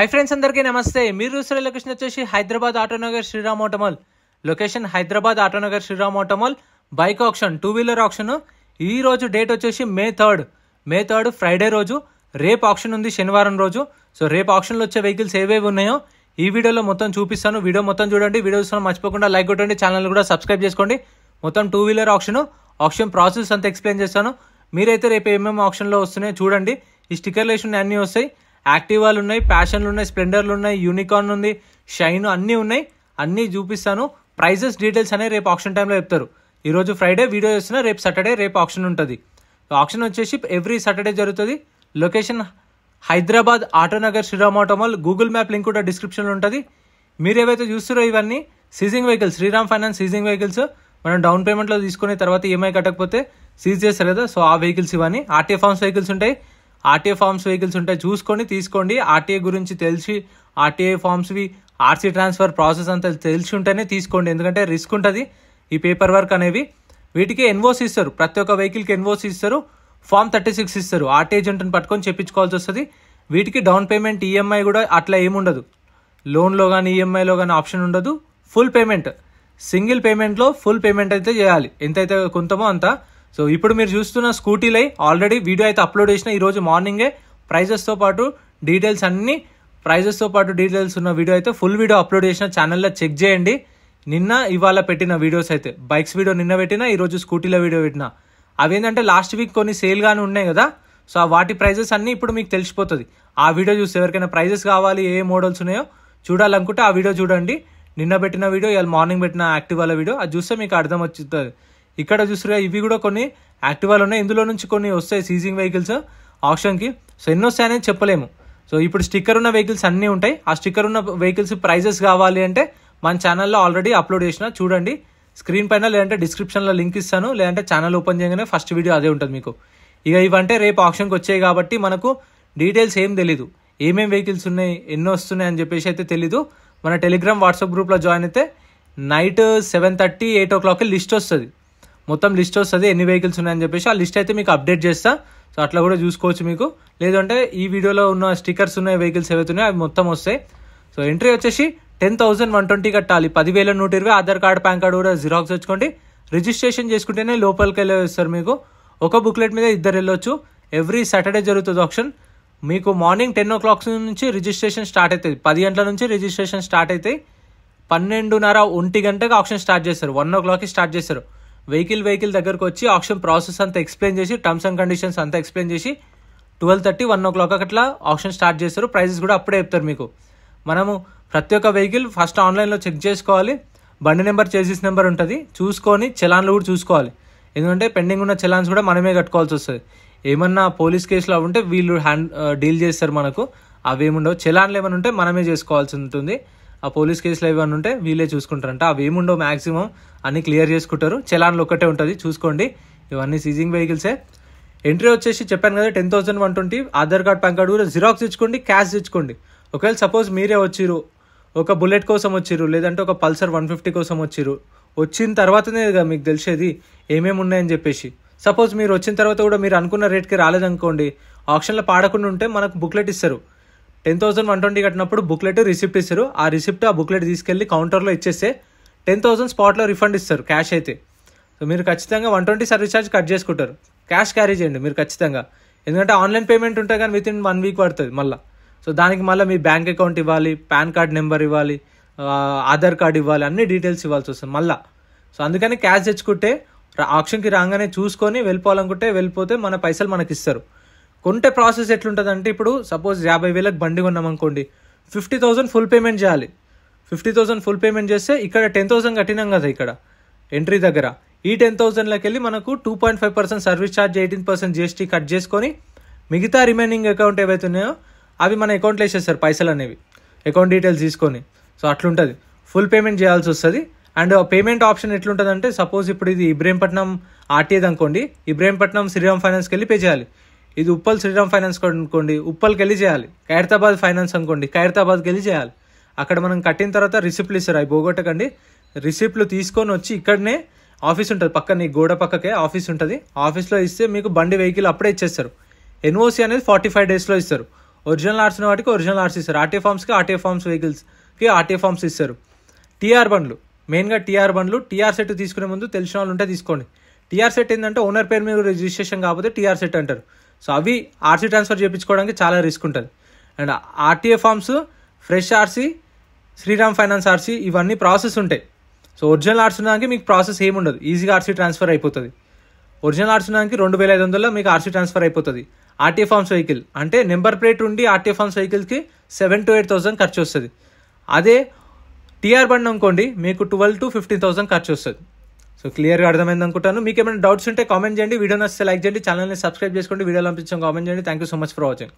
Hi friends, అందరికీ నమస్తే. మీరు చూస్తున్న లొకేషన్ వచ్చేసి Hyderabad Autonagar Sriram auto mall. Location Hyderabad Autonagar Sriram auto mall. Bike option, 2-వీలర్ ఆప్షన్. ఈ రోజు డేట్ వచ్చేసి మే 3 ఫ్రైడే రోజు. రేపు ఆప్షన్ ఉంది శనివారం రోజు. సో రేపు ఆప్షన్లో వచ్చే వెహికల్స్ ఏవేవి ఉన్నాయో ఈ వీడియోలో మొత్తం చూపిస్తాను. వీడియో మొత్తం చూడండి. వీడియో చూస్తున్నా మర్చిపోకుండా లైక్ కొట్టండి, ఛానల్ కూడా సబ్స్క్రైబ్ చేసుకోండి. మొత్తం 2-వీలర్ ఆప్షన్ ప్రాసెస్ అంతా ఎక్స్ప్లెయిన్ చేస్తాను. మీరైతే రేపు ఏమేమి ఆప్షన్లో వస్తున్నాయో చూడండి. ఈ స్టిక్కర్లు వేసి అన్నీ వస్తాయి. యాక్టివాలు ఉన్నాయి, ప్యాషన్లు ఉన్నాయి, స్ప్లెండర్లు ఉన్నాయి, యూనికార్న్ ఉంది, షైన్ అన్నీ ఉన్నాయి. అన్నీ చూపిస్తాను. ప్రైజెస్ డీటెయిల్స్ అనేవి రేపు ఆప్షన్ టైంలో చెప్తారు. ఈరోజు ఫ్రైడే వీడియో చేస్తున్నా, రేపు సాటర్డే రేపు ఆప్షన్ ఉంటుంది. ఆప్షన్ వచ్చేసి ఎవ్రీ సాటర్డే జరుగుతుంది. Location Hyderabad Autonagar Sriram Automall. Google map link కూడా డిస్క్రిప్షన్లో ఉంటుంది. మీరు ఏవైతే చూస్తారో ఇవన్నీ seizing vehicles, Shriram Finance seizing vehicles. మనం డౌన్ పేమెంట్లో తీసుకునే తర్వాత ఈఎంఐ కట్టకపోతే సీజ్ చేస్తారు కదా, సో ఆ వెహికల్స్ ఇవన్నీ. ఆర్టీఏ ఫార్మ్స్ వెహికల్స్ ఉంటాయి, చూసుకొని తీసుకోండి. ఆర్టీఏ గురించి తెలిసి, ఆర్టీఏ ఫార్మ్స్వి, ఆర్సీ ట్రాన్స్ఫర్ ప్రాసెస్ అంతా తెలిసి ఉంటేనే తీసుకోండి. ఎందుకంటే రిస్క్ ఉంటుంది ఈ పేపర్ వర్క్ అనేవి. వీటికి ఎన్ఓసి ఇస్తారు, ప్రతి ఒక్క వెహికల్కి ఎన్ఓసి ఇస్తారు, ఫామ్ 36 ఇస్తారు. ఆర్టీ ఏజెంట్ని పట్టుకొని చెప్పించుకోవాల్సి వస్తుంది. వీటికి డౌన్ పేమెంట్, ఈఎంఐ కూడా అట్లా ఏముండదు. లోన్లో కానీ ఈఎంఐలో కానీ ఆప్షన్ ఉండదు. ఫుల్ పేమెంట్, సింగిల్ పేమెంట్లో ఫుల్ పేమెంట్ అయితే చేయాలి, ఎంతైతే కొంతమో అంత. సో ఇప్పుడు మీరు చూస్తున్న స్కూటీలై ఆల్రెడీ వీడియో అయితే అప్లోడ్ చేసిన ఈరోజు మార్నింగే. ప్రైజెస్తో పాటు డీటెయిల్స్ అన్నీ, ప్రైజెస్తో పాటు డీటెయిల్స్ ఉన్న వీడియో అయితే ఫుల్ వీడియో అప్లోడ్ చేసిన. ఛానల్లో చెక్ చేయండి. నిన్న ఇవాళ పెట్టిన వీడియోస్ అయితే, బైక్స్ వీడియో నిన్న పెట్టినా, ఈరోజు స్కూటీల వీడియో పెట్టినా. అవేంటంటే లాస్ట్ వీక్ కొన్ని సేల్ గానీ ఉన్నాయి కదా, సో వాటి ప్రైజెస్ అన్నీ ఇప్పుడు మీకు తెలిసిపోతుంది. ఆ వీడియో చూస్తే ఎవరికైనా ప్రైజెస్ కావాలి, ఏ మోడల్స్ ఉన్నాయో చూడాలనుకుంటే ఆ వీడియో చూడండి. నిన్న పెట్టిన వీడియో, ఇవాళ మార్నింగ్ పెట్టిన యాక్టివాల వీడియో, అది చూస్తే మీకు అర్థం వచ్చుతుంది. ఇక్కడ చూస్తే ఇవి కూడా కొన్ని యాక్టివాలు ఉన్నాయి. ఇందులో నుంచి కొన్ని వస్తాయి సీజింగ్ వెహికల్స్ ఆప్షన్కి. సో ఎన్ని వస్తాయనేది చెప్పలేము. సో ఇప్పుడు స్టిక్కర్ ఉన్న వెహికల్స్ అన్నీ ఉంటాయి. ఆ స్టిక్కర్ ఉన్న వెహికల్స్ ప్రైజెస్ కావాలి అంటే మన ఛానల్లో ఆల్రెడీ అప్లోడ్ చేసిన, చూడండి. స్క్రీన్ పైన లేదంటే డిస్క్రిప్షన్లో లింక్ ఇస్తాను, లేదంటే ఛానల్ ఓపెన్ చేయగానే ఫస్ట్ వీడియో అదే ఉంటుంది మీకు. ఇక ఇవంటే రేపు ఆప్షన్కి వచ్చాయి కాబట్టి మనకు డీటెయిల్స్ ఏం తెలీదు, ఏమేమి వెహికల్స్ ఉన్నాయి, ఎన్నో వస్తున్నాయి అని చెప్పేసి అయితే తెలీదు. మన టెలిగ్రామ్ వాట్సాప్ గ్రూప్లో జాయిన్ అయితే నైట్ 7:30, 8 o'clock లిస్ట్ వస్తుంది. మొత్తం లిస్ట్ వస్తుంది ఎన్ని వెహికల్స్ ఉన్నాయని చెప్పేసి. ఆ లిస్ట్ అయితే మీకు అప్డేట్ చేస్తా. సో అట్లా కూడా చూసుకోవచ్చు మీకు. లేదంటే ఈ వీడియోలో ఉన్న స్టిక్కర్స్ ఉన్న వెహికల్స్ ఏవైతే ఉన్నాయో అవి మొత్తం వస్తాయి. సో ఎంట్రీ వచ్చేసి 10,120 కట్టాలి. 10,120. ఆధార్ కార్డ్, పాన్ కార్డు కూడా జిరాక్స్ తెచ్చుకోండి. రిజిస్ట్రేషన్ చేసుకుంటేనే లోపలికి వెళ్ళేస్తారు. మీకు ఒక బుక్లెట్ మీద 2 వెళ్ళొచ్చు. ఎవ్రీ సాటర్డే జరుగుతుంది ఆప్షన్. మీకు మార్నింగ్ 10 o'clock నుంచి రిజిస్ట్రేషన్ స్టార్ట్ అవుతుంది. 10 గంటల నుంచి రిజిస్ట్రేషన్ స్టార్ట్ అవుతాయి. 12:30, 1 గంటకి ఆప్షన్ స్టార్ట్ చేస్తారు. 1 o'clockకి స్టార్ట్ చేస్తారు. వెహికల్ దగ్గరకు వచ్చి ఆప్షన్ ప్రాసెస్ అంతా ఎక్స్ప్లెయిన్ చేసి, టర్మ్స్ అండ్ కండిషన్స్ అంతా ఎక్స్ప్లెయిన్ చేసి 12:30, 1 o'clock అట్లా ఆప్షన్ స్టార్ట్ చేస్తారు. ప్రైజెస్ కూడా అప్పుడే చెప్తారు మీకు. మనము ప్రతి ఒక్క వెహికల్ ఫస్ట్ ఆన్లైన్లో చెక్ చేసుకోవాలి. బండి నెంబర్, చేసిస్ నెంబర్ ఉంటుంది, చూసుకొని చలాన్లు కూడా చూసుకోవాలి. ఎందుకంటే పెండింగ్ ఉన్న చలాన్స్ కూడా మనమే కట్టుకోవాల్సి వస్తుంది. ఏమన్నా పోలీస్ కేసులు అవి ఉంటే వీళ్ళు డీల్ చేస్తారు మనకు. అవేముండవు. చలాన్లు ఏమైనా ఉంటే మనమే చేసుకోవాల్సి ఉంటుంది. ఆ పోలీస్ కేసులు ఏమైనా ఉంటే వీళ్ళే చూసుకుంటారంట. అవి ఏముండవు, మ్యాక్సిమం అన్ని క్లియర్ చేసుకుంటారు. చలాన్లు ఒక్కటే ఉంటుంది, చూసుకోండి. ఇవన్నీ సీజింగ్ వెహికల్సే. ఎంట్రీ వచ్చేసి చెప్పాను కదా 10,120. ఆధార్ కార్డ్, పాన్ కార్డు కూడా జిరాక్స్ తెచ్చుకోండి, క్యాష్ తెచ్చుకోండి. ఒకవేళ సపోజ్ మీరే వచ్చిర్రు, ఒక బుల్లెట్ కోసం వచ్చిర్రు, లేదంటే ఒక పల్సర్ 150 కోసం వచ్చిర్రు, వచ్చిన తర్వాతనే కదా మీకు తెలిసేది ఏమేమి ఉన్నాయని చెప్పేసి. సపోజ్ మీరు వచ్చిన తర్వాత కూడా మీరు అనుకున్న రేట్కి రాలేదనుకోండి, ఆప్షన్లో పాడకుండా ఉంటే మనకు బుక్లెట్ ఇస్తారు. 10,120 కట్టినప్పుడు బుక్లెట్, రిసిప్ట్ ఇస్తారు. ఆ రిసిప్ట్, ఆ బుక్లెట్ తీసుకెళ్ళి కౌంటర్లో ఇచ్చేస్తే 10,000 స్పాట్లో రిఫండ్ ఇస్తారు, క్యాష్ అయితే. సో మీరు ఖచ్చితంగా 120 సర్వీస్ ఛార్జ్ కట్ చేసుకుంటారు. క్యాష్ క్యారీ చేయండి మీరు ఖచ్చితంగా. ఎందుకంటే ఆన్లైన్ పేమెంట్ ఉంటే కానీ విత్ ఇన్ 1 week పడుతుంది మళ్ళీ. సో దానికి మళ్ళీ మీ బ్యాంక్ అకౌంట్ ఇవ్వాలి, పాన్ కార్డ్ నెంబర్ ఇవ్వాలి, ఆధార్ కార్డ్ ఇవ్వాలి, అన్ని డీటెయిల్స్ ఇవ్వాల్సి వస్తుంది మళ్ళీ. సో అందుకని క్యాష్ తెచ్చుకుంటే ఆప్షన్కి రాగానే చూసుకొని వెళ్ళిపోవాలనుకుంటే వెళ్ళిపోతే మన పైసలు మనకి ఇస్తారు. కొంటే ప్రాసెస్ ఎట్లుంటుంది అంటే, ఇప్పుడు సపోజ్ 50,000కి బండి కొన్నామనుకోండి, 50,000 ఫుల్ పేమెంట్ చేయాలి. 50,000 ఫుల్ పేమెంట్ చేస్తే ఇక్కడ 10,000 కట్టినాం కదా ఇక్కడ ఎంట్రీ దగ్గర. ఈ 10,000లోకి వెళ్ళి మనకు 2.5% సర్వీస్ ఛార్జ్, 18% GST కట్ చేసుకొని మిగతా రిమైనింగ్ అకౌంట్ ఏవైతే ఉన్నాయో అవి మన అకౌంట్లో వేసేస్తారు పైసలు అనేవి, అకౌంట్ డీటెయిల్స్ తీసుకొని. సో అట్లుంటుంది, ఫుల్ పేమెంట్ చేయాల్సి వస్తుంది. అండ్ పేమెంట్ ఆప్షన్ ఎట్లుంటుంది అంటే, సపోజ్ ఇప్పుడు ఇది ఇబ్రహీంపట్నం ఆర్టీఏది అనుకోండి, ఇబ్రహీంపట్నం శ్రీరామ్ ఫైనాన్స్కి వెళ్ళి పే చేయాలి. ఇది ఉప్పల్ శ్రీరామ్ ఫైనాన్స్ అనుకోండి, ఉప్పల్కి వెళ్ళి చేయాలి. ఖైరతాబాద్ ఫైనాన్స్ అనుకోండి, ఖైరతాబాద్కి వెళ్ళి చేయాలి. అక్కడ మనం కట్టిన తర్వాత రిసిప్ట్లు ఇస్తారు, అవి పోగొట్టకండి. రిసిప్ట్లు తీసుకొని వచ్చి ఇక్కడనే ఆఫీస్ ఉంటుంది, పక్కన ఈ గోడ పక్కకే ఆఫీస్ ఉంటుంది. ఆఫీస్లో ఇస్తే మీకు బండి, వెహికల్ అప్పుడే ఇచ్చేస్తారు. ఎన్ఓసి అనేది 45 daysలో ఇస్తారు. ఒరిజినల్ ఆర్సీ ఉన్న వాటికి ఒరిజినల్ ఆర్సీ ఇస్తారు. ఆర్టీఏ ఫామ్స్కి ఆర్టీఏ ఫామ్స్ వెహికల్స్కి ఆర్టీఏ ఫామ్స్ ఇస్తారు. టీఆర్ బండ్లు, మెయిన్గా టీఆర్ బండ్లు, టీఆర్ సెట్ తీసుకునే ముందు తెలిసిన వాళ్ళు ఉంటే తీసుకోండి. టీఆర్ సెట్ ఏంటంటే ఓనర్ పేరు మీద రిజిస్ట్రేషన్ కాకపోతే టీఆర్ సెట్ అంటారు. సో అవి ఆర్సీ ట్రాన్స్ఫర్ చేయించుకోవడానికి చాలా రిస్క్ ఉంటుంది. And RTA forms, fresh RC, Shriram Finance RC ఇవన్నీ ప్రాసెస్ ఉంటాయి. సో ఒరిజినల్ ఆర్సీ ఉన్నదానికి మీకు ప్రాసెస్ ఏముండదు, ఈజీగా ఆర్సీ ట్రాన్స్ఫర్ అయిపోతుంది. ఒరిజినల్ ఆర్సీ ఉన్నదానికి 2500లో మీకు ఆర్సీ ట్రాన్స్ఫర్ అయిపోతుంది. ఆర్టీఏ ఫామ్స్ వెహికల్ అంటే నెంబర్ ప్లేట్ ఉండి ఆర్టీఏ ఫామ్స్ వెహికల్కి 7,000 to 8,000 ఖర్చు వస్తుంది. అదే టీఆర్ బండి అనుకోండి మీకు 12,000 to 15,000 ఖర్చు వస్తుంది. సో క్లియర్గా అర్థమైంది అనుకుంటాను. మీకు ఏమైనా డౌట్స్ ఉంటే కామెంట్ చేయండి, వీడియో నచ్చితే లైక్ చేయండి, ఛానల్ని సబ్స్క్రైబ్ చేసుకోండి, వీడియోలో పంపించాం కామెంట్ చేయండి. Thank you so much for watching.